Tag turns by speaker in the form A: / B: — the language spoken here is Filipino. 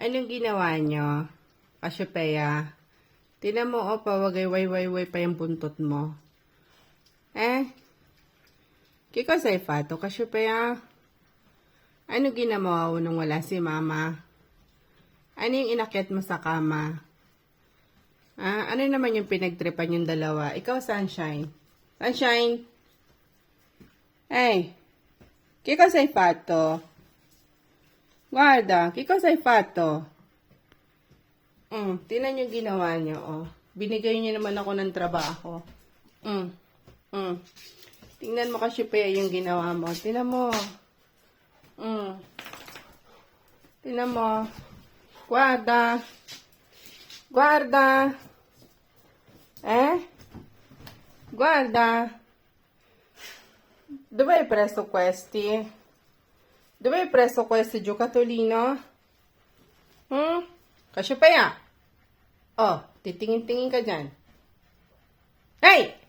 A: Anong ginawa nyo? Cassiopeia. Tinan mo, pawagay way pa yung buntot mo. Kiko sa ifato, Cassiopeia. Ano ginawa mo nung wala si mama? Ano yung inakyat mo sa kama? Ano naman yung pinagtripan yung dalawa? Ikaw, Sunshine. Sunshine! Kiko sa ifato. Guarda, kiko sa ifato. Tingnan yung ginawa nyo, Binigay nyo naman ako ng trabaho. Tingnan mo kasi pa yung ginawa mo. Tingnan mo. Tingnan mo. Guarda. Guarda. Guarda. Dove hai preso questi? Dove hai preso questi giocattolino? Cassiopeia. Titingin-tingin ka dyan. Hey!